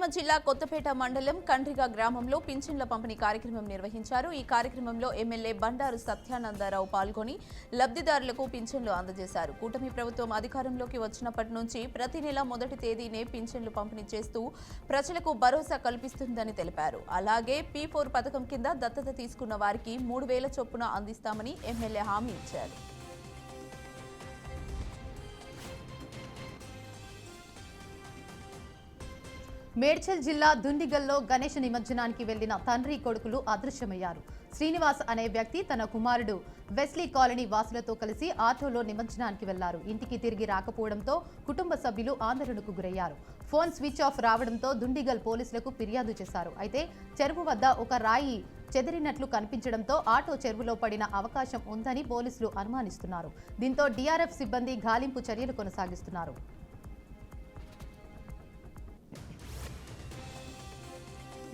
కోనసీమ జిల్లా కొత్తపేట మండలం కండ్రిగా గ్రామంలో పింఛన్ల పంపిణీ కార్యక్రమం నిర్వహించారు. ఈ కార్యక్రమంలో ఎమ్మెల్యే బండారు సత్యానందరావు పాల్గొని లబ్ధిదారులకు పింఛన్లు అందజేశారు. కూటమి ప్రభుత్వం అధికారంలోకి వచ్చినప్పటి నుంచి ప్రతి నెల మొదటి తేదీనే పింఛన్లు పంపిణీ చేస్తూ ప్రజలకు భరోసా కల్పిస్తుందని తెలిపారు. అలాగే P4 పథకం కింద దత్తత తీసుకున్న వారికి 3,000 చొప్పున అందిస్తామని ఎమ్మెల్యే హామీ ఇచ్చారు. మేడ్చల్ జిల్లా దుండిగల్లో గణేష్ నిమజ్జనానికి వెళ్లిన తండ్రి కొడుకులు అదృశ్యమయ్యారు. శ్రీనివాస్ అనే వ్యక్తి తన కుమారుడు వెస్లీ కాలనీ వాసులతో కలిసి ఆటోలో నిమజ్జనానికి వెళ్లారు. ఇంటికి తిరిగి రాకపోవడంతో కుటుంబ సభ్యులు ఆందోళనకు గురయ్యారు. ఫోన్ స్విచ్ ఆఫ్ రావడంతో దుండిగల్ పోలీసులకు ఫిర్యాదు చేశారు. అయితే చెరువు వద్ద ఒక రాయి చెదిరినట్లు కనిపించడంతో ఆటో చెరువులో పడిన అవకాశం ఉందని పోలీసులు అనుమానిస్తున్నారు. దీంతో DRF సిబ్బంది గాలింపు చర్యలు కొనసాగిస్తున్నారు.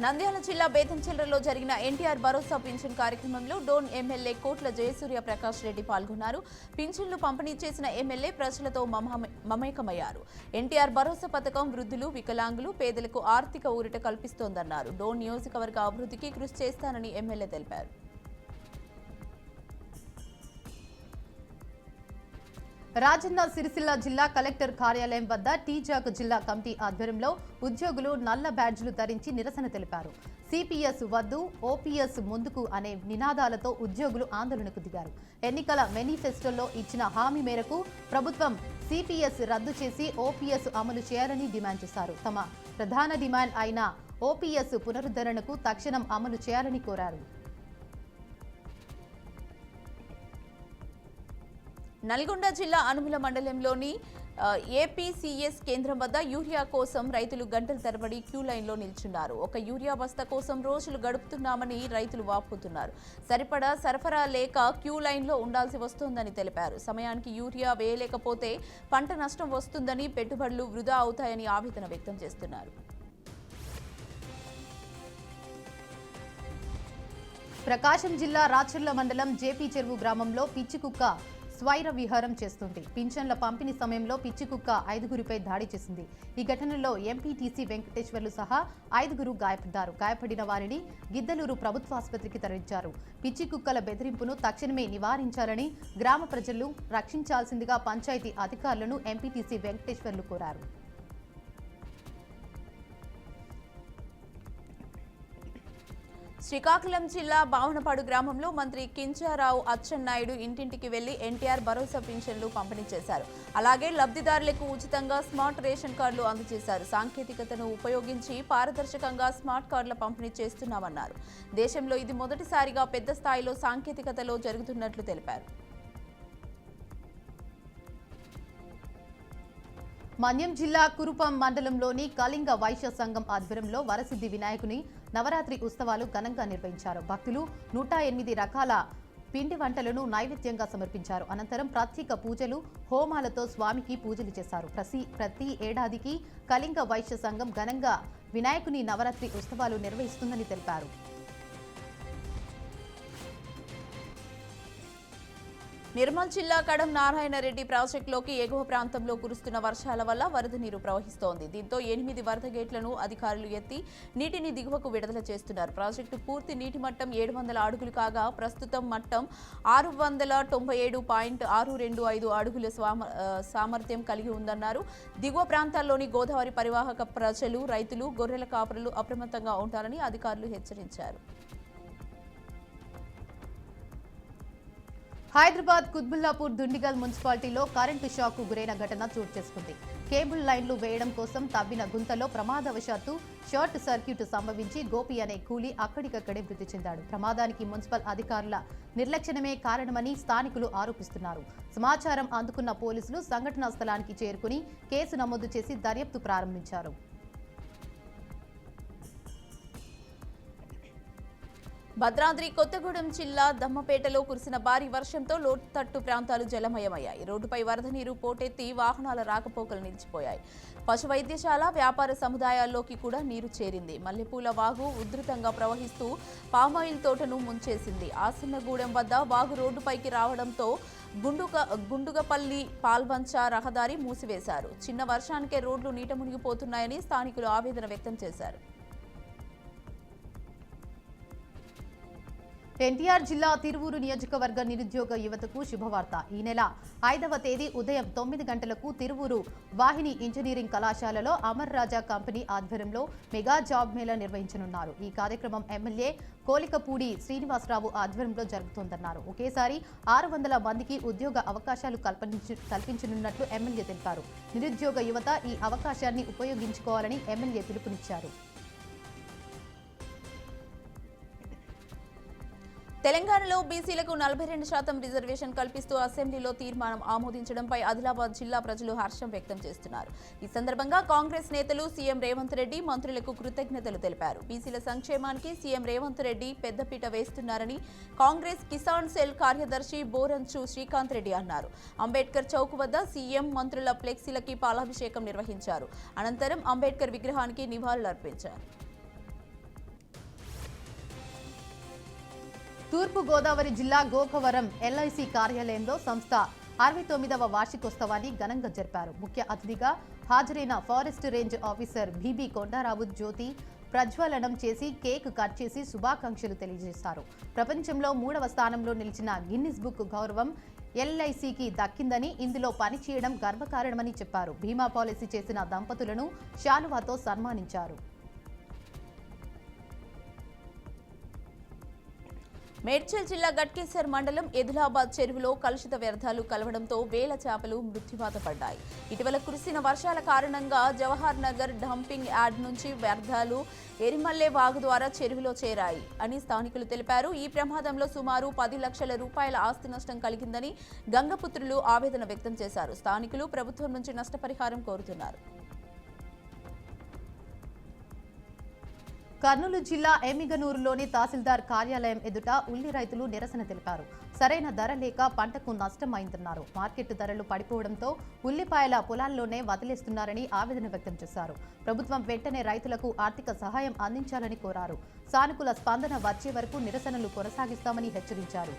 నంద్యాల జిల్లా బేతంచెర్లలో జరిగిన ఎన్టీఆర్ భరోసా పింఛన్ కార్యక్రమంలో డోన్ ఎమ్మెల్యే కోట్ల జయసూర్య ప్రకాష్ రెడ్డి పాల్గొన్నారు. పింఛన్లు పంపిణీ చేసిన ఎమ్మెల్యే ప్రజలతో మమేకమయ్యారు. ఎన్టీఆర్ భరోసా పథకం వృద్ధులు, వికలాంగులు, పేదలకు ఆర్థిక ఊరట కల్పిస్తోందన్నారు. డోన్ నియోజకవర్గ అభివృద్ధికి కృషి చేస్తానని ఎమ్మెల్యే తెలిపారు. రాజన్న సిరిసిల్ల జిల్లా కలెక్టర్ కార్యాలయం వద్ద టీజాక్ జిల్లా కమిటీ ఆధ్వర్యంలో ఉద్యోగులు నల్ల బ్యాడ్జ్లు ధరించి నిరసన తెలిపారు. CPS వద్దు, OPS ముందుకు అనే నినాదాలతో ఉద్యోగులు ఆందోళనకు దిగారు. ఎన్నికల మేనిఫెస్టోలో ఇచ్చిన హామీ మేరకు ప్రభుత్వం CPS రద్దు చేసి OPS అమలు చేయాలని డిమాండ్ చేశారు. తమ ప్రధాన డిమాండ్ అయిన OPS పునరుద్ధరణకు తక్షణం అమలు చేయాలని కోరారు. నల్గొండ జిల్లా అనుముల మండలంలోని APCS కేంద్రం వద్ద యూరియా కోసం రైతులు గంటల తరబడి క్యూ లైన్లో నిల్చున్నారు. ఒక యూరియా బస్తా కోసం రోజులు గడుపుతున్నామని రైతులు వాపోతున్నారు. సరిపడా సరఫరా లేక క్యూ లైన్లో ఉండాల్సి వస్తోందని తెలిపారు. సమయానికి యూరియా వేయలేకపోతే పంట నష్టం వస్తుందని, పెట్టుబడులు వృధా అవుతాయని ఆవేదన వ్యక్తం చేస్తున్నారు. ప్రకాశం జిల్లా రాచర్ల మండలం JP చెరువు గ్రామంలో పిచ్చి కుక్క స్వైర విహారం చేస్తుంది. పింఛన్ల పంపిణీ సమయంలో పిచ్చి కుక్క 5గురిపై దాడి చేసింది. ఈ ఘటనలో MPTC వెంకటేశ్వర్లు సహా 5గురు గాయపడ్డారు. గాయపడిన వారిని గిద్దలూరు ప్రభుత్వాసుపత్రికి తరలించారు. పిచ్చి కుక్కల బెదిరింపును తక్షణమే నివారించాలని, గ్రామ ప్రజలు రక్షించాల్సిందిగా పంచాయతీ అధికారులను MPTC వెంకటేశ్వర్లు కోరారు. శ్రీకాకుళం జిల్లా బావనపాడు గ్రామంలో మంత్రి కించారావు అచ్చెన్నాయుడు ఇంటింటికి వెళ్లి ఎన్టీఆర్ భరోసా పింఛన్లు పంపిణీ చేశారు. అలాగే లబ్ధిదారులకు ఉచితంగా స్మార్ట్ రేషన్ కార్డులు అందజేశారు. సాంకేతికతను ఉపయోగించి పారదర్శకంగా స్మార్ట్ కార్డుల పంపిణీ చేస్తున్నామన్నారు. దేశంలో ఇది మొదటిసారిగా పెద్ద స్థాయిలో సాంకేతికతలో జరుగుతున్నట్లు తెలిపారు. మన్యం జిల్లా కురుపం మండలంలోని కళింగ వైశ్య సంఘం ఆధ్వర్యంలో వరసిద్ధి వినాయకుని నవరాత్రి ఉత్సవాలు ఘనంగా నిర్వహించారు. భక్తులు 108 రకాల పిండి వంటలను నైవేద్యంగా సమర్పించారు. అనంతరం ప్రత్యేక పూజలు, హోమాలతో స్వామికి పూజలు చేశారు. ప్రతి ఏడాదికి కళింగ వైశ్య సంఘం ఘనంగా వినాయకుని నవరాత్రి ఉత్సవాలు నిర్వహిస్తుందని తెలిపారు. నిర్మల్ జిల్లా కడం నారాయణరెడ్డి ప్రాజెక్టులోకి ఎగువ ప్రాంతంలో కురుస్తున్న వర్షాల వల్ల వరద నీరు ప్రవహిస్తోంది. దీంతో 8 వరద గేట్లను అధికారులు ఎత్తి నీటిని దిగువకు విడుదల చేస్తున్నారు. ప్రాజెక్టు పూర్తి నీటి మట్టం 700 అడుగులు కాగా ప్రస్తుతం మట్టం 697.625 అడుగుల సామర్థ్యం కలిగి ఉందన్నారు. దిగువ ప్రాంతాల్లోని గోదావరి పరివాహక ప్రజలు, రైతులు, గొర్రెల కాపరులు అప్రమత్తంగా ఉంటారని అధికారులు హెచ్చరించారు. హైదరాబాద్ కుత్బుల్లాపూర్ దుండిగల్ మున్సిపాలిటీలో కరెంటు షాక్కు గురైన ఘటన చోటు చేసుకుంది. కేబుల్ లైన్లు వేయడం కోసం తవ్విన గుంతలో ప్రమాదవశాత్తు షార్ట్ సర్క్యూట్ సంభవించి గోపి అనే కూలీ అక్కడికక్కడే మృతి చెందాడు. ప్రమాదానికి మున్సిపల్ అధికారుల నిర్లక్ష్యమే కారణమని స్థానికులు ఆరోపిస్తున్నారు. సమాచారం అందుకున్న పోలీసులు సంఘటనా స్థలానికి చేరుకుని కేసు నమోదు చేసి దర్యాప్తు ప్రారంభించారు. భద్రాద్రి కొత్తగూడెం జిల్లా దమ్మపేటలో కురిసిన భారీ వర్షంతో లోతట్టు ప్రాంతాలు జలమయమయ్యాయి. రోడ్డుపై వరద నీరు పోటెత్తి వాహనాల రాకపోకలు నిలిచిపోయాయి. పశు వైద్యశాల, వ్యాపార సముదాయాల్లోకి కూడా నీరు చేరింది. మల్లెపూల వాగు ఉధృతంగా ప్రవహిస్తూ పామాయిల్ తోటను ముంచేసింది. ఆసన్నగూడెం వద్ద వాగు రోడ్డుపైకి రావడంతో గుండుగపల్లి పాల్వంచ రహదారి మూసివేశారు. చిన్న వర్షానికే రోడ్లు నీట మునిగిపోతున్నాయని స్థానికులు ఆవేదన వ్యక్తం చేశారు. ఎన్టీఆర్ జిల్లా తిరువూరు నియోజకవర్గ నిరుద్యోగ యువతకు శుభవార్త. ఈ నెల 5వ తేదీ ఉదయం 9 గంటలకు తిరువూరు వాహిని ఇంజనీరింగ్ కళాశాలలో అమర్ రాజా కంపెనీ ఆధ్వర్యంలో మెగా జాబ్ మేళా నిర్వహించనున్నారు. ఈ కార్యక్రమం ఎమ్మెల్యే కోలికపూడి శ్రీనివాసరావు ఆధ్వర్యంలో జరుగుతోందన్నారు. ఒకేసారి 600 మందికి ఉద్యోగ అవకాశాలు కల్పించనున్నట్లు ఎమ్మెల్యే తెలిపారు. నిరుద్యోగ యువత ఈ అవకాశాన్ని ఉపయోగించుకోవాలని ఎమ్మెల్యే పిలుపునిచ్చారు. తెలంగాణలో బీసీలకు 42% రిజర్వేషన్ కల్పిస్తూ అసెంబ్లీలో తీర్మానం ఆమోదించడంపై ఆదిలాబాద్ జిల్లా ప్రజలు హర్షం వ్యక్తం చేస్తున్నారు. ఈ సందర్భంగా కాంగ్రెస్ నేతలు సీఎం రేవంత్ రెడ్డి, మంత్రులకు కృతజ్ఞతలు తెలిపారు. బీసీల సంక్షేమానికి సీఎం రేవంత్ రెడ్డి పెద్దపీట వేస్తున్నారని కాంగ్రెస్ కిసాన్ సెల్ కార్యదర్శి బోరంచు శ్రీకాంత్ రెడ్డి అన్నారు. అంబేద్కర్ చౌక్ వద్ద సీఎం, మంత్రుల ఫ్లెక్సీలకి పాలాభిషేకం నిర్వహించారు. అనంతరం అంబేద్కర్ విగ్రహానికి నివాళులర్పించారు. తూర్పు గోదావరి జిల్లా గోకవరం ఎల్ఐసి కార్యాలయంలో సంస్థ 69వ వార్షికోత్సవాన్ని ఘనంగా జరిపారు. ముఖ్య అతిథిగా హాజరైన ఫారెస్ట్ రేంజ్ ఆఫీసర్ బీబీ కొండారావు జ్యోతి ప్రజ్వలనం చేసి కేక్ కట్ చేసి శుభాకాంక్షలు తెలియజేశారు. ప్రపంచంలో 3వ స్థానంలో నిలిచిన గిన్నిస్ బుక్ గౌరవం ఎల్ఐసికి దక్కిందని, ఇందులో పనిచేయడం గర్వకారణమని చెప్పారు. బీమా పాలసీ చేసిన దంపతులను శాలువాతో సన్మానించారు. మేడ్చల్ జిల్లా గట్కేసర్ మండలం ఎదిలాబాద్ చెరువులో కలుషిత వ్యర్థాలు కలవడంతో వేల చేపలు మృత్యువాత పడ్డాయి. ఇటీవల కురిసిన వర్షాల కారణంగా జవహర్ నగర్ డంపింగ్ యార్డ్ నుంచి వ్యర్థాలు ఎరిమల్లె వాగు ద్వారా చెరువులో చేరాయి అని స్థానికులు తెలిపారు. ఈ ప్రమాదంలో సుమారు 10 లక్షల రూపాయల ఆస్తి నష్టం కలిగిందని గంగపుత్రులు ఆవేదన వ్యక్తం చేశారు. స్థానికులు ప్రభుత్వం నుంచి నష్టపరిహారం కోరుతున్నారు. కర్నూలు జిల్లా ఎమ్మిగనూరులోని తహసీల్దార్ కార్యాలయం ఎదుట ఉల్లి రైతులు నిరసన తెలిపారు. సరైన ధర లేక పంటకు నష్టం అయిందన్నారు. మార్కెట్ ధరలు పడిపోవడంతో ఉల్లిపాయల పొలాల్లోనే వదిలేస్తున్నారని ఆవేదన వ్యక్తం చేశారు. ప్రభుత్వం వెంటనే రైతులకు ఆర్థిక సహాయం అందించాలని కోరారు. సానుకూల స్పందన వచ్చే వరకు నిరసనలు కొనసాగిస్తామని హెచ్చరించారు.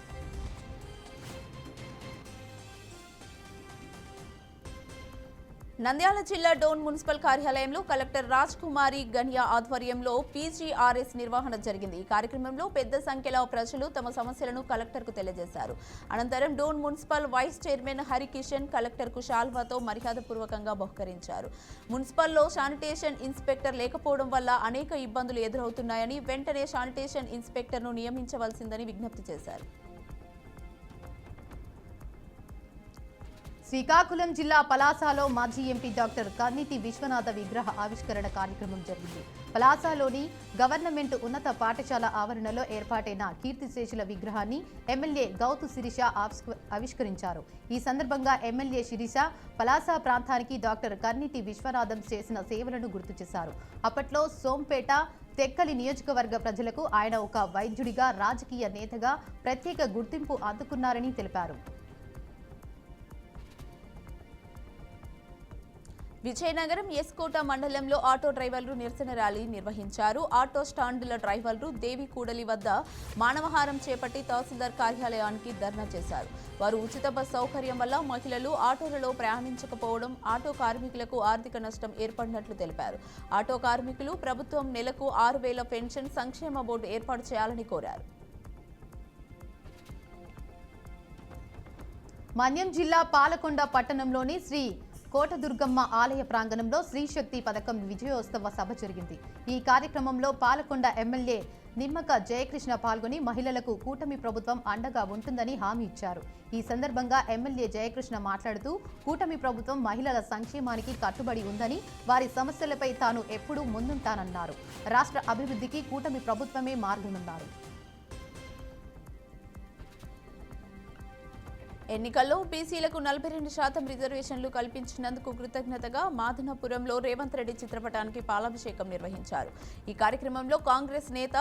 నంద్యాల జిల్లా డోన్ మున్సిపల్ కార్యాలయంలో కలెక్టర్ రాజ్ కుమారి గనియా ఆధ్వర్యంలో పీజీఆర్ఎస్ నిర్వహణ జరిగింది. ఈ కార్యక్రమంలో పెద్ద సంఖ్యలో ప్రజలు తమ సమస్యలను కలెక్టర్కు తెలియజేశారు. అనంతరం Dhone municipal vice chairman Harikishan కలెక్టర్కు శాల్వాతో మర్యాదపూర్వకంగా బహుకరించారు. మున్సిపల్లో శానిటేషన్ ఇన్స్పెక్టర్ లేకపోవడం వల్ల అనేక ఇబ్బందులు ఎదురవుతున్నాయని, వెంటనే శానిటేషన్ ఇన్స్పెక్టర్ను నియమించవలసిందని విజ్ఞప్తి చేశారు. శ్రీకాకుళం జిల్లా పలాసలో మాజీ ఎంపీ డాక్టర్ కన్నీటి విశ్వనాథ విగ్రహ ఆవిష్కరణ కార్యక్రమం జరిగింది. పలాసలోని గవర్నమెంట్ ఉన్నత పాఠశాల ఆవరణలో ఏర్పాటైన కీర్తిశేషుల విగ్రహాన్ని ఎమ్మెల్యే గౌతు శిరీష ఆవిష్కరించారు. ఈ సందర్భంగా ఎమ్మెల్యే శిరీష పలాస ప్రాంతానికి డాక్టర్ కన్నీటి విశ్వనాథం చేసిన సేవలను గుర్తు చేశారు. అప్పట్లో సోంపేట, తెక్కలి నియోజకవర్గ ప్రజలకు ఆయన ఒక వైద్యుడిగా, రాజకీయ నేతగా ప్రత్యేక గుర్తింపు అందుకున్నారని తెలిపారు. విజయనగరం ఎస్కోట మండలంలో ఆటో డ్రైవర్లు నిరసన ర్యాలీ నిర్వహించారు. ఆటో స్టాండుల డ్రైవర్లు దేవి కూడలి వద్ద మానవహారం చేపట్టి తహసీల్దార్ కార్యాలయానికి ధర్నా చేశారు. వారు ఉచిత బస్ సౌకర్యం వల్ల మహిళలు ఆటోలలో ప్రయాణించకపోవడం ఆటో కార్మికులకు ఆర్థిక నష్టం ఏర్పడినట్లు తెలిపారు. ఆటో కార్మికులు ప్రభుత్వం నెలకు 6,000 పెన్షన్ సంక్షేమ బోర్డు ఏర్పాటు చేయాలని కోరారు. మన్యం జిల్లా పాలకొండ పట్టణంలోని శ్రీ కోటదుర్గమ్మ ఆలయ ప్రాంగణంలో శ్రీశక్తి పథకం విజయోత్సవ సభ జరిగింది. ఈ కార్యక్రమంలో పాలకొండ ఎమ్మెల్యే నిమ్మక జయకృష్ణ పాల్గొని మహిళలకు కూటమి ప్రభుత్వం అండగా ఉంటుందని హామీ ఇచ్చారు. ఈ సందర్భంగా ఎమ్మెల్యే జయకృష్ణ మాట్లాడుతూ కూటమి ప్రభుత్వం మహిళల సంక్షేమానికి కట్టుబడి ఉందని, వారి సమస్యలపై తాను ఎప్పుడూ ముందుంటానన్నారు. రాష్ట్ర అభివృద్ధికి కూటమి ప్రభుత్వమే మార్గమన్నారు. ఎన్నికల్లో బీసీలకు 42% రిజర్వేషన్లు కల్పించినందుకు కృతజ్ఞతగా మాదనపురంలో రేవంత్ రెడ్డి చిత్రపటానికి పాలాభిషేకం నిర్వహించారు. ఈ కార్యక్రమంలో కాంగ్రెస్ నేత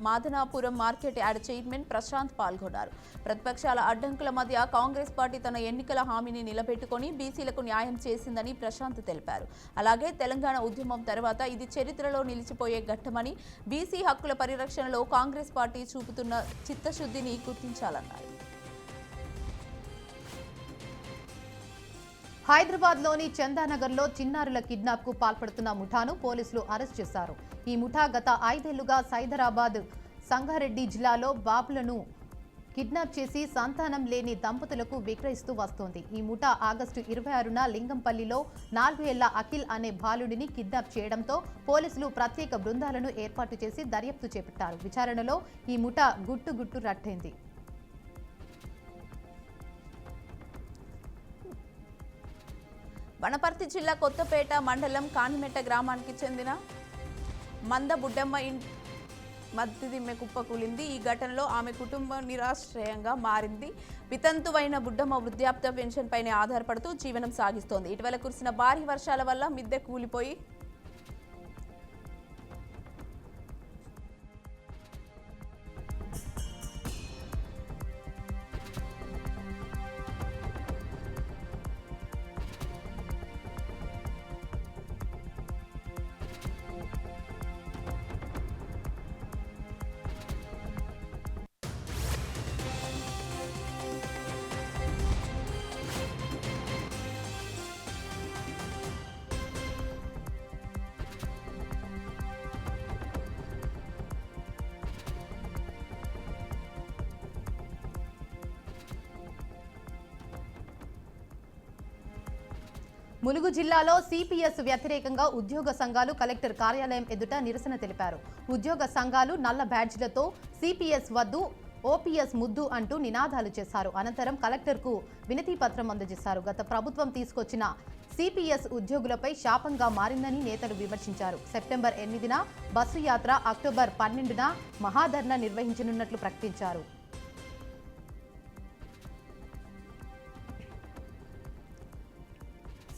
మాదనాపురం మార్కెట్ యార్డ్ చైర్మన్ ప్రశాంత్ పాల్గొన్నారు. ప్రతిపక్షాల అడ్డంకుల మధ్య కాంగ్రెస్ పార్టీ తన ఎన్నికల హామీని నిలబెట్టుకుని బీసీలకు న్యాయం చేసిందని ప్రశాంత్ తెలిపారు. అలాగే తెలంగాణ ఉద్యమం తర్వాత ఇది చరిత్రలో నిలిచిపోయే ఘట్టమని, బీసీ హక్కుల పరిరక్షణలో కాంగ్రెస్ పార్టీ చూపుతున్న చిత్తశుద్ధిని గుర్తించాలన్నారు. హైదరాబాద్లోని చందానగర్లో చిన్నారుల కిడ్నాప్కు పాల్పడుతున్న ముఠాను పోలీసులు అరెస్ట్ చేశారు. ఈ ముఠా గత 5 ఏళ్లుగా సైదరాబాద్, సంగారెడ్డి జిల్లాలో బాబులను కిడ్నాప్ చేసి సంతానం లేని దంపతులకు విక్రయిస్తూ వస్తోంది. ఈ ముఠా ఆగస్టు 26న లింగంపల్లిలో 4 ఏళ్ల అఖిల్ అనే బాలుడిని కిడ్నాప్ చేయడంతో పోలీసులు ప్రత్యేక బృందాలను ఏర్పాటు చేసి దర్యాప్తు చేపట్టారు. విచారణలో ఈ ముఠా గుట్టు రట్టయింది. వనపర్తి జిల్లా కొత్తపేట మండలం కానిమెట్ట గ్రామానికి చెందిన మంద బుడ్డమ్మ మద్దిదిమ్మె కుప్పకూలింది. ఈ ఘటనలో ఆమె కుటుంబం నిరాశ్రయంగా మారింది. వితంతువైన బుడ్డమ్మ వృద్ధాప్య పెన్షన్ పైనే ఆధారపడుతూ జీవనం సాగిస్తోంది. ఇటీవల కురిసిన భారీ వర్షాల వల్ల మిద్దె కూలిపోయి ములుగు జిల్లాలో సిపిఎస్ వ్యతిరేకంగా ఉద్యోగ సంఘాలు కలెక్టర్ కార్యాలయం ఎదుట నిరసన తెలిపారు. ఉద్యోగ సంఘాలు నల్ల బ్యాడ్జ్లతో సిపిఎస్ వద్దు, ఓపీఎస్ ముద్దు అంటూ నినాదాలు చేశారు. అనంతరం కలెక్టర్కు వినతి పత్రం అందజేశారు. గత ప్రభుత్వం తీసుకొచ్చిన సిపిఎస్ ఉద్యోగులపై శాపంగా మారిందని నేతలు విమర్శించారు. సెప్టెంబర్ 8న బస్సు యాత్ర, అక్టోబర్ 12న మహాధర్నా నిర్వహించనున్నట్లు ప్రకటించారు.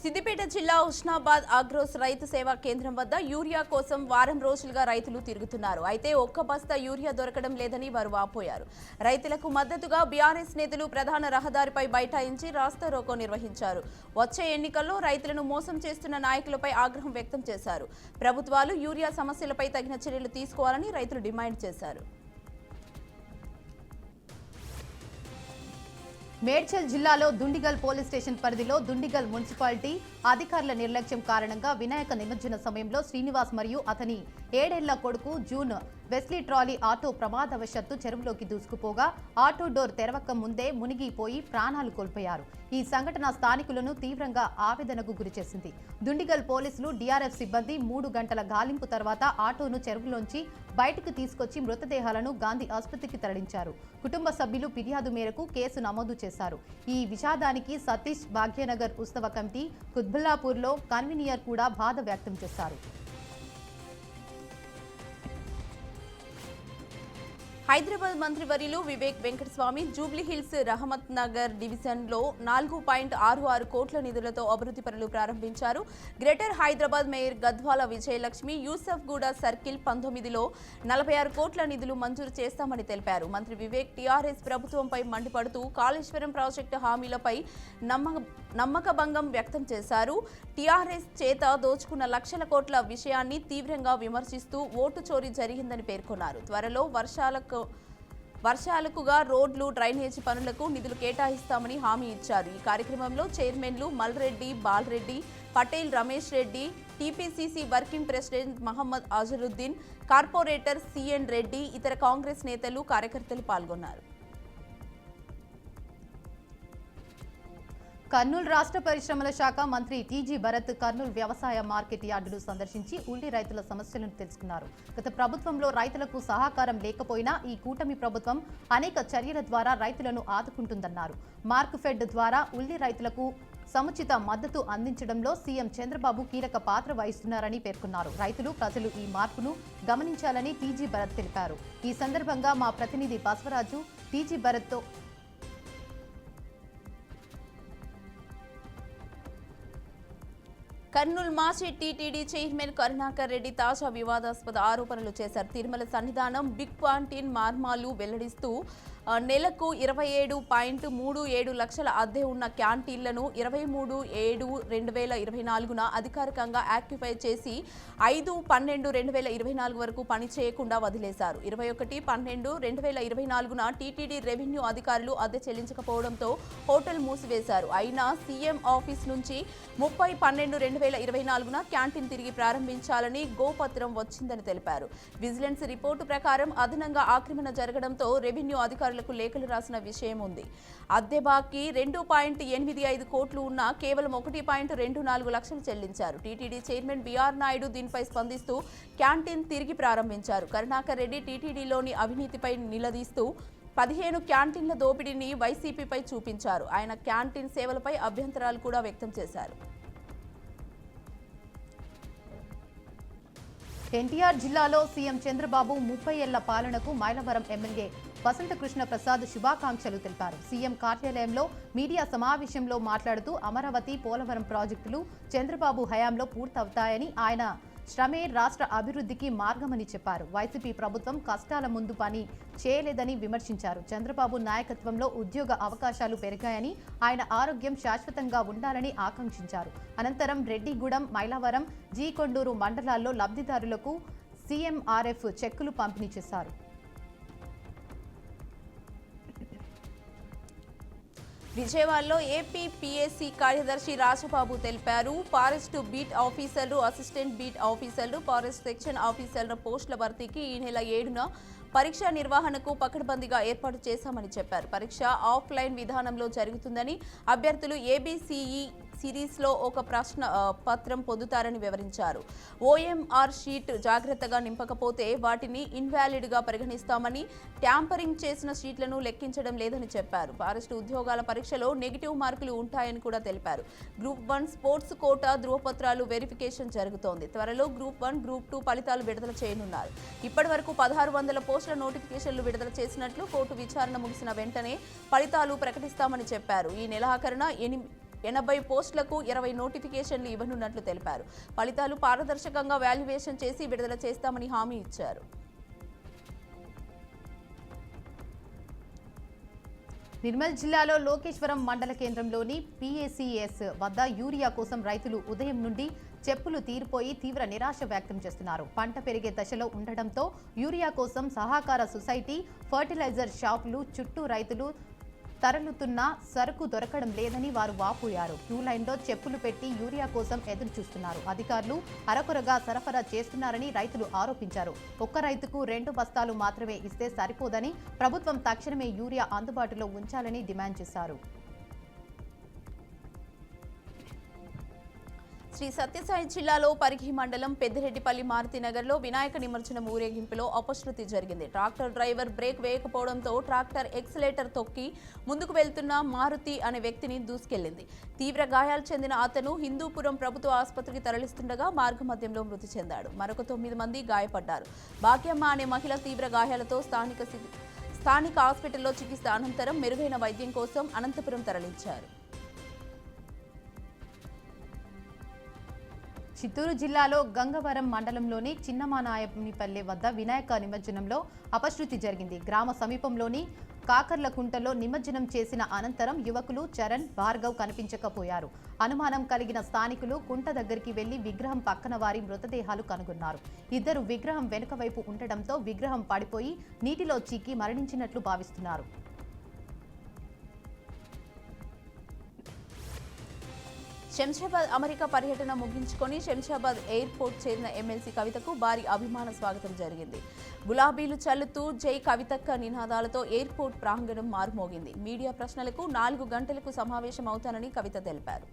సిద్దిపేట జిల్లా ఉస్నాబాద్ ఆగ్రోస్ రైతు సేవా కేంద్రం వద్ద యూరియా కోసం వారం రోజులుగా రైతులు తిరుగుతున్నారు. అయితే ఒక్క బస్తా యూరియా దొరకడం లేదని వారు వాపోయారు. రైతులకు మద్దతుగా బీఆర్ఎస్ నేతలు ప్రధాన రహదారిపై బైఠాయించి రాస్తా రోకో నిర్వహించారు. వచ్చే ఎన్నికల్లో రైతులను మోసం చేస్తున్న నాయకులపై ఆగ్రహం వ్యక్తం చేశారు. ప్రభుత్వాలు యూరియా సమస్యలపై తగిన చర్యలు తీసుకోవాలని రైతులు డిమాండ్ చేశారు. మేడ్చల్ జిల్లాలో దుండిగల్ పోలీస్ స్టేషన్ పరిధిలో దుండిగల్ మున్సిపాలిటీ అధికారుల నిర్లక్ష్యం కారణంగా వినాయక నిమజ్జన సమయంలో శ్రీనివాస్ మరియు అతని 7 ఏళ్ల కొడుకు జూన్ వెస్లీ ట్రాలీ ఆటో ప్రమాదవశాత్తు చెరువులోకి దూసుకుపోగా ఆటో డోర్ తెరవక ముందే మునిగిపోయి ప్రాణాలు కోల్పోయారు. ఈ సంఘటన స్థానికులను తీవ్రంగా ఆవేదనకు గురిచేసింది. దుండిగల్ పోలీసులు, డీఆర్ఎఫ్ సిబ్బంది 3 గంటల గాలింపు తర్వాత ఆటోను చెరువులోంచి బయటకు తీసుకొచ్చి మృతదేహాలను గాంధీ ఆసుపత్రికి తరలించారు. కుటుంబ సభ్యులు ఫిర్యాదు మేరకు కేసు నమోదు చేశారు. ఈ విషాదానికి సతీష్ భాగ్యనగర్ ఉత్సవ కమిటీ, కుత్బుల్లాపూర్లో కన్వీనర్ కూడా బాధ వ్యక్తం చేశారు. హైదరాబాద్ మంత్రివర్యులు వివేక్ వెంకటస్వామి జూబ్లీహిల్స్ రహమత్ నగర్ డివిజన్లో 4.66 కోట్ల నిధులతో అభివృద్ధి పనులు ప్రారంభించారు. Greater Hyderabad mayor Gadwal Vijayalakshmi Yousufguda circle 19లో 46 కోట్ల నిధులు మంజూరు చేస్తామని తెలిపారు. మంత్రి వివేక్ టీఆర్ఎస్ ప్రభుత్వంపై మండిపడుతూ కాళేశ్వరం ప్రాజెక్టు హామీలపై నమ్మకభంగం వ్యక్తం చేశారు. టీఆర్ఎస్ చేత దోచుకున్న లక్షల కోట్ల విషయాన్ని తీవ్రంగా విమర్శిస్తూ ఓటు చోరీ జరిగిందని పేర్కొన్నారు. త్వరలో వర్షాలకుగా రోడ్లు, డ్రైనేజీ పనులకు నిధులు కేటాయిస్తామని హామీ ఇచ్చారు. ఈ కార్యక్రమంలో చైర్మన్లు Malreddy, Balreddy, Patel Ramesh Reddy, TPCC working president Mohammed Azharuddin, corporator CN Reddy, ఇతర కాంగ్రెస్ నేతలు, కార్యకర్తలు పాల్గొన్నారు. కర్నూలు రాష్ట్ర పరిశ్రమల శాఖ మంత్రి టీజీ భరత్ కర్నూలు వ్యవసాయ మార్కెట్ యార్డును సందర్శించి ఉల్లి రైతుల సమస్యలను తెలుసుకున్నారు. గత ప్రభుత్వంలో రైతులకు సహకారం లేకపోయినా ఈ కూటమి ప్రభుత్వం అనేక చర్యల ద్వారా రైతులను ఆదుకుంటుందన్నారు. మార్క్ఫెడ్ ద్వారా ఉల్లి రైతులకు సముచిత మద్దతు అందించడంలో సీఎం చంద్రబాబు కీలక పాత్ర వహిస్తున్నారని పేర్కొన్నారు. రైతులు, ప్రజలు ఈ మార్పును గమనించాలని టీజీ భరత్ తెలిపారు. ఈ సందర్భంగా మా ప్రతినిధి బసవరాజు టీజీ భరత్తో కర్నూలు మాజీ టీటీడీ చైర్మన్ కరుణాకర్ రెడ్డి తాజా వివాదాస్పద ఆరోపణలు చేశారు. తిరుమల సన్నిధానం బిగ్ క్వాంటీన్ మార్మాలు వెల్లడిస్తూ నెలకు 27.37 లక్షల అద్దె ఉన్న క్యాంటీన్లను 23/7/2024న అధికారికంగా యాక్టిఫై చేసి 5/12/2024 వరకు పని చేయకుండా వదిలేశారు. 21/12/2024న టీటీడీ రెవెన్యూ అధికారులు అద్దె చెల్లించకపోవడంతో హోటల్ మూసివేశారు. అయినా సీఎం ఆఫీస్ నుంచి 30/12/2024న క్యాంటీన్ తిరిగి ప్రారంభించాలని గోపత్రం వచ్చిందని తెలిపారు. విజిలెన్స్ రిపోర్టు ప్రకారం అదనంగా ఆక్రమణ జరగడంతో రెవెన్యూ అధికారులు లేఖలు రాసిన విషయం ఉంది. అద్దె బాకీ 2.85 కోట్లు ఉన్నా కేవలం 1.24 లక్షలు చెల్లించారు. టీటీడీ చైర్మన్ బీఆర్ నాయుడు దీనిపై స్పందిస్తూ క్యాంటీన్ తిరిగి ప్రారంభించారు. కరుణాకర్ రెడ్డి టీటీడీలోని అవినీతిపై నిలదీస్తూ 15 క్యాంటీన్ల దోపిడీని వైసీపీపై చూపించారు. ఆయన క్యాంటీన్ సేవలపై అభ్యంతరాలు కూడా వ్యక్తం చేశారు. ఎన్టీఆర్ జిల్లాలో సీఎం చంద్రబాబు 30 ఏళ్ల పాలనకు మైలవరం ఎమ్మెల్యే వసంత కృష్ణ ప్రసాద్ శుభాకాంక్షలు తెలిపారు. సీఎం కార్యాలయంలో మీడియా సమావేశంలో మాట్లాడుతూ అమరావతి, పోలవరం ప్రాజెక్టులు చంద్రబాబు హయాంలో పూర్తవుతాయని, ఆయన శ్రమే రాష్ట్ర అభివృద్ధికి మార్గమని చెప్పారు. వైసీపీ ప్రభుత్వం కష్టాల ముందు పని చేయలేదని విమర్శించారు. చంద్రబాబు నాయకత్వంలో ఉద్యోగ అవకాశాలు పెరిగాయని, ఆయన ఆరోగ్యం శాశ్వతంగా ఉండాలని ఆకాంక్షించారు. అనంతరం రెడ్డిగూడెం, మైలవరం, జీ కొండూరు మండలాల్లో లబ్ధిదారులకు సీఎంఆర్ఎఫ్ చెక్కులు పంపిణీ చేశారు. విజయవాడలో ఏపీపీఎస్సీ కార్యదర్శి రాజబాబు తెలిపారు. ఫారెస్ట్ బీట్ ఆఫీసర్లు, అసిస్టెంట్ బీట్ ఆఫీసర్లు, ఫారెస్ట్ సెక్షన్ ఆఫీసర్ల పోస్టుల భర్తీకి ఈ నెల 7న పరీక్ష నిర్వహణకు పకడ్బందీగా ఏర్పాటు చేశామని చెప్పారు. పరీక్ష ఆఫ్లైన్ విధానంలో జరుగుతుందని, అభ్యర్థులు ఏబీసీఈ సిరీస్లో ఒక ప్రశ్న పత్రం పొందుతారని వివరించారు. ఓఎంఆర్ షీట్ జాగ్రత్తగా నింపకపోతే వాటిని ఇన్వాలిడ్గా పరిగణిస్తామని, ట్యాంపరింగ్ చేసిన షీట్లను లెక్కించడం లేదని చెప్పారు. ఫారెస్ట్ ఉద్యోగాల పరీక్షలో నెగిటివ్ మార్కులు ఉంటాయని కూడా తెలిపారు. గ్రూప్ 1 స్పోర్ట్స్ కోటా ధృవపత్రాలు వెరిఫికేషన్ జరుగుతోంది. త్వరలో గ్రూప్ 1, గ్రూప్ 2 ఫలితాలు విడుదల చేయనున్నారు. ఇప్పటి వరకు 1600 పోస్టుల నోటిఫికేషన్లు విడుదల చేసినట్లు, కోర్టు విచారణ ముగిసిన వెంటనే ఫలితాలు ప్రకటిస్తామని చెప్పారు. ఈ నెలాఖరున 80 పోస్టులకు 20 నోటిఫికేషన్లు ఇవ్వనున్నట్లు తెలిపారు. ఫలితాలు పారదర్శకంగా వాల్యుయేషన్ చేసి విడుదల చేస్తామని హామీ ఇచ్చారు. నిర్మల్ జిల్లాలో లోకేశ్వరం మండల కేంద్రంలోని పీఏసీఎస్ వద్ద యూరియా కోసం రైతులు ఉదయం నుండి చెప్పులు తీరిపోయి తీవ్ర నిరాశ వ్యక్తం చేస్తున్నారు. పంట పెరిగే దశలో ఉండడంతో యూరియా కోసం సహకార సొసైటీ, ఫర్టిలైజర్ షాపులు చుట్టూ రైతులు తరలుతున్న సరుకు దొరకడం లేదని వారు వాపోయారు. క్యూ లైన్లో చెప్పులు పెట్టి యూరియా కోసం ఎదురు చూస్తున్నారు. అధికారులు అరకొరగా సరఫరా చేస్తున్నారని రైతులు ఆరోపించారు. ఒక్క రైతుకు 2 బస్తాలు మాత్రమే ఇస్తే సరిపోదని, ప్రభుత్వం తక్షణమే యూరియా అందుబాటులో ఉంచాలని డిమాండ్ చేశారు. శ్రీ సత్యసాయి జిల్లాలో పరిగి మండలం పెద్దిరెడ్డిపల్లి మారుతినగర్లో వినాయక నిమజ్జనం ఊరేగింపులో అపశృతి జరిగింది. ట్రాక్టర్ డ్రైవర్ బ్రేక్ వేయకపోవడంతో ట్రాక్టర్ ఎక్సలేటర్ తొక్కి ముందుకు వెళ్తున్న మారుతి అనే వ్యక్తిని దూసుకెళ్లింది. తీవ్ర గాయాలు చెందిన అతను హిందూపురం ప్రభుత్వ ఆసుపత్రికి తరలిస్తుండగా మార్గమధ్యంలో మృతి చెందాడు. మరొక 9 మంది గాయపడ్డారు. భాగ్యమ్మ అనే మహిళ తీవ్ర గాయాలతో స్థానిక హాస్పిటల్లో చికిత్స అనంతరం మెరుగైన వైద్యం కోసం అనంతపురం తరలించారు. చిత్తూరు జిల్లాలో గంగవరం మండలంలోని చిన్నమానాయపల్లి వద్ద వినాయక నిమజ్జనంలో అపశృతి జరిగింది. గ్రామ సమీపంలోని కాకర్లకుంటలో నిమజ్జనం చేసిన అనంతరం యువకులు చరణ్, భార్గవ్ కనిపించకపోయారు. అనుమానం కలిగిన స్థానికులు కుంట దగ్గరికి వెళ్లి విగ్రహం పక్కన వారి మృతదేహాలు కనుగొన్నారు. ఇద్దరు విగ్రహం వెనుక వైపు ఉండటంతో విగ్రహం పడిపోయి నీటిలో చిక్కి మరణించినట్లు భావిస్తున్నారు. శంషాబాద్ అమెరికా పర్యటన ముగించుకొని శంషాబాద్ ఎయిర్పోర్ట్ చేరిన ఎమ్మెల్సీ కవితకు భారీ అభిమాన స్వాగతం జరిగింది. గులాబీలు చల్లుతూ జై కవితక్క నినాదాలతో ఎయిర్పోర్ట్ ప్రాంగణం మారుమోగింది. మీడియా ప్రశ్నలకు 4 గంటలకు సమావేశం అవుతానని కవిత తెలిపారు.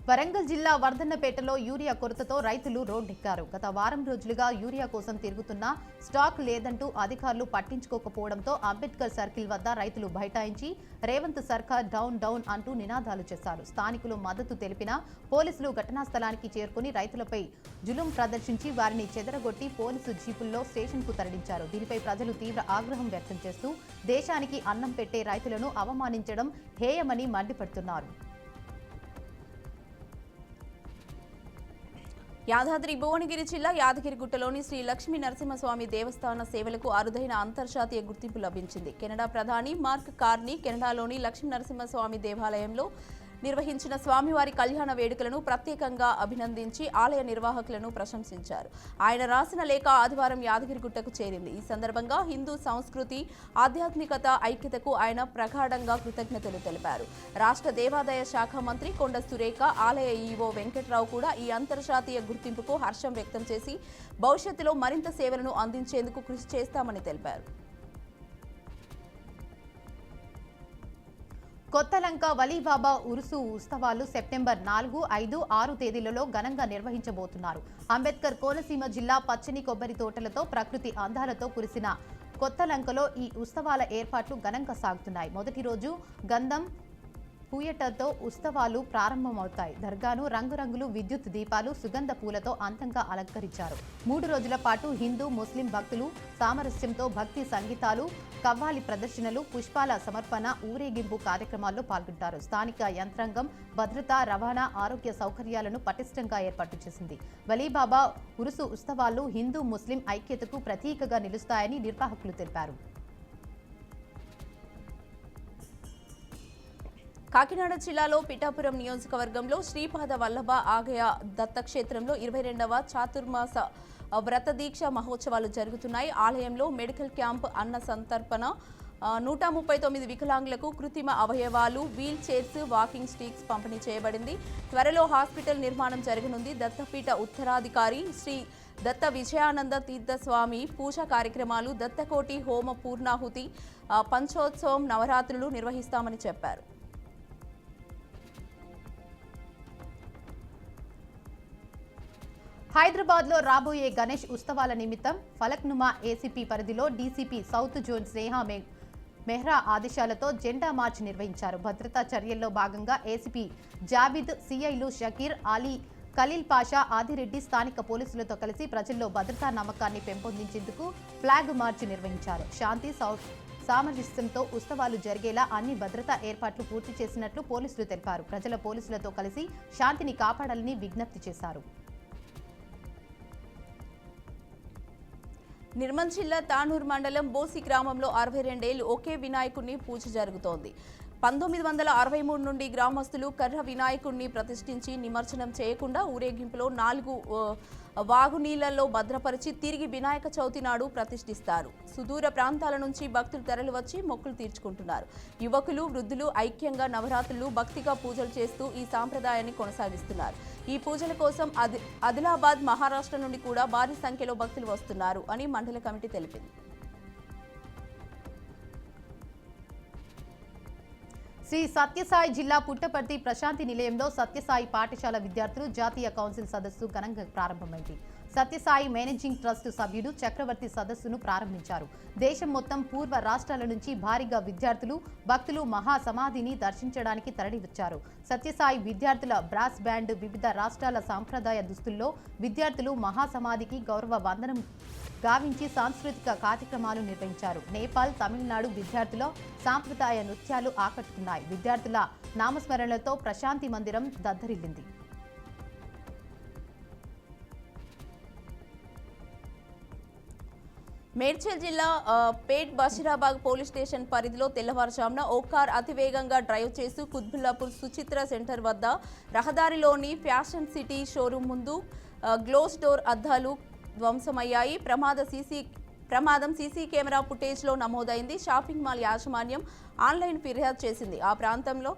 వరంగల్ జిల్లా వర్ధన్నపేటలో యూరియా కొరతతో రైతులు రోడ్డెక్కారు. గత వారం రోజులుగా యూరియా కోసం తిరుగుతున్నా స్టాక్ లేదంటూ అధికారులు పట్టించుకోకపోవడంతో అంబేద్కర్ సర్కిల్ వద్ద రైతులు బైఠాయించి రేవంత్ సర్కార్ డౌన్ డౌన్ అంటూ నినాదాలు చేశారు. స్థానికులు మద్దతు తెలిపినా పోలీసులు ఘటనా స్థలానికి చేరుకుని రైతులపై జులుం ప్రదర్శించి వారిని చెదరగొట్టి పోలీసు జీపుల్లో స్టేషన్కు తరలించారు. దీనిపై ప్రజలు తీవ్ర ఆగ్రహం వ్యక్తం చేస్తూ దేశానికి అన్నం పెట్టే రైతులను అవమానించడం హేయమని మండిపడుతున్నారు. యాదాద్రి భువనగిరి జిల్లా యాదగిరిగుట్టలోని శ్రీ లక్ష్మీ నరసింహస్వామి దేవస్థాన సేవలకు అరుదైన అంతర్జాతీయ గుర్తింపు లభించింది. కెనడా ప్రధాని మార్క్ కార్నీ కెనడాలోని లక్ష్మీ నరసింహస్వామి దేవాలయంలో నిర్వహించిన స్వామివారి కళ్యాణ వేడుకలను ప్రత్యేకంగా అభినందించి ఆలయ నిర్వాహకులను ప్రశంసించారు. ఆయన రాసిన లేఖ ఆదివారం యాదగిరిగుట్టకు చేరింది. ఈ సందర్భంగా హిందూ సంస్కృతి, ఆధ్యాత్మికత, ఐక్యతకు ఆయన ప్రగాఢంగా కృతజ్ఞతలు తెలిపారు. రాష్ట్ర దేవాదాయ శాఖ మంత్రి కొండ సురేఖ, ఆలయ ఈవో వెంకట్రావు కూడా ఈ అంతర్జాతీయ గుర్తింపుకు హర్షం వ్యక్తం చేసి భవిష్యత్తులో మరింత సేవలను అందించేందుకు కృషి చేస్తామని తెలిపారు. కొత్తలంక వలీబాబా ఉరుసు ఉత్సవాలు సెప్టెంబర్ 4, 5, 6 తేదీలలో ఘనంగా నిర్వహించబోతున్నారు. అంబేద్కర్ కోనసీమ జిల్లా పచ్చని కొబ్బరి తోటలతో ప్రకృతి అందాలతో కురిసిన కొత్తలంకలో ఈ ఉత్సవాల ఏర్పాట్లు ఘనంగా సాగుతున్నాయి. మొదటి రోజు గంధం పూయటతో ఉత్సవాలు ప్రారంభమవుతాయి. దర్గాను రంగురంగులు విద్యుత్ దీపాలు, సుగంధ పూలతో అందంగా అలంకరించారు. 3 రోజుల పాటు హిందూ, ముస్లిం భక్తులు సామరస్యంతో భక్తి సంగీతాలు, కవ్వాలి ప్రదర్శనలు, పుష్పాల సమర్పణ, ఊరేగింపు కార్యక్రమాల్లో పాల్గొంటారు. స్థానిక యంత్రాంగం భద్రత, రవాణా, ఆరోగ్య సౌకర్యాలను పటిష్టంగా ఏర్పాటు చేసింది. వలీబాబా ఉరుసు ఉత్సవాలు హిందూ, ముస్లిం ఐక్యతకు ప్రతీకగా నిలుస్తాయని నిర్వాహకులు తెలిపారు. కాకినాడ జిల్లాలో పిఠాపురం నియోజకవర్గంలో శ్రీపాద వల్లభ ఆగయ దత్తక్షేత్రంలో 22వ చాతుర్మాస వ్రత దీక్ష మహోత్సవాలు జరుగుతున్నాయి. ఆలయంలో మెడికల్ క్యాంప్, అన్న సంతర్పణ, 139 వికలాంగులకు కృత్రిమ అవయవాలు, వీల్ చైర్స్, వాకింగ్ స్టిక్స్ పంపిణీ చేయబడింది. త్వరలో హాస్పిటల్ నిర్మాణం జరగనుంది. దత్తపీఠ ఉత్తరాధికారి శ్రీ దత్త విజయానంద తీర్థస్వామి పూజా కార్యక్రమాలు, దత్తకోటి హోమ పూర్ణాహుతి, పంచోత్సవం, నవరాత్రులు నిర్వహిస్తామని చెప్పారు. హైదరాబాద్లో రాబోయే గణేష్ ఉత్సవాల నిమిత్తం ఫలక్నుమా ఏసీపీ పరిధిలో డీసీపీ సౌత్ జోన్ స్నేహ మెహ్రా ఆదేశాలతో జెండా మార్చ్ నిర్వహించారు. భద్రతా చర్యల్లో భాగంగా ఏసీపీ జాబిద్, సిఐలు షకీర్, అలీ, ఖలీల్ పాషా, ఆదిరెడ్డి స్థానిక పోలీసులతో కలిసి ప్రజల్లో భద్రతా నమ్మకాన్ని పెంపొందించేందుకు ఫ్లాగ్ మార్చ్ నిర్వహించారు. శాంతి సామరస్యంతో ఉత్సవాలు జరిగేలా అన్ని భద్రతా ఏర్పాట్లు పూర్తి చేసినట్లు పోలీసులు తెలిపారు. ప్రజల పోలీసులతో కలిసి శాంతిని కాపాడాలని విజ్ఞప్తి చేశారు. నిర్మల్ జిల్లా తానూర్ మండలం బోసి గ్రామంలో 62 ఏళ్లు ఒకే వినాయకుడిని పూజ జరుగుతోంది. 1963 నుండి గ్రామస్తులు కర్ర వినాయకుడిని ప్రతిష్ఠించి నిమజ్జనం చేయకుండా ఊరేగింపులో 4 వాగునీళ్లలో భద్రపరిచి తిరిగి వినాయక చవితి నాడు ప్రతిష్ఠిస్తారు. సుదూర ప్రాంతాల నుంచి భక్తులు తరలివచ్చి మొక్కులు తీర్చుకుంటున్నారు. యువకులు, వృద్ధులు ఐక్యంగా నవరాత్రులు భక్తిగా పూజలు చేస్తూ ఈ సాంప్రదాయాన్ని కొనసాగిస్తున్నారు. ఈ పూజల కోసం ఆదిలాబాద్, మహారాష్ట్ర నుండి కూడా భారీ సంఖ్యలో భక్తులు వస్తున్నారు అని మండల కమిటీ తెలిపింది. శ్రీ సత్యసాయి జిల్లా పుట్టపర్తి ప్రశాంతి నిలయంలో సత్యసాయి పాఠశాల విద్యార్థులు జాతీయ కౌన్సిల్ సదస్సు ఘనంగా ప్రారంభమైంది. సత్యసాయి మేనేజింగ్ ట్రస్ట్ సభ్యుడు చక్రవర్తి సదస్సును ప్రారంభించారు. దేశం మొత్తం పూర్వ రాష్ట్రాల నుంచి భారీగా విద్యార్థులు, భక్తులు మహాసమాధిని దర్శించడానికి తరలివచ్చారు. సత్యసాయి విద్యార్థుల బ్రాస్ బ్యాండ్ వివిధ రాష్ట్రాల సాంప్రదాయ దుస్తుల్లో విద్యార్థులు మహాసమాధికి గౌరవ వందనం గావించి సాంస్కృతిక కార్యక్రమాలు నిర్వహించారు. నేపాల్, తమిళనాడు విద్యార్థుల సాంప్రదాయ నృత్యాలు ఆకట్టుకున్నాయి. విద్యార్థుల నామస్మరణలతో ప్రశాంతి మందిరం దద్దరిల్లింది. మేడ్చల్ జిల్లా పేట్ బషీరాబాగ్ పోలీస్ స్టేషన్ పరిధిలో తెల్లవారుజామున ఓ కార్ అతివేగంగా డ్రైవ్ చేస్తూ కుత్బుల్లాపూర్ సుచిత్ర సెంటర్ వద్ద రహదారిలోని ఫ్యాషన్ సిటీ షోరూం ముందు గ్లోస్ డోర్ అద్దాలు ధ్వంసమయ్యాయి. ప్రమాదం సీసీ కెమెరా ఫుటేజ్లో నమోదైంది. షాపింగ్ మాల్ యాజమాన్యం ఆన్లైన్ ఫిర్యాదు చేసింది. ఆ ప్రాంతంలో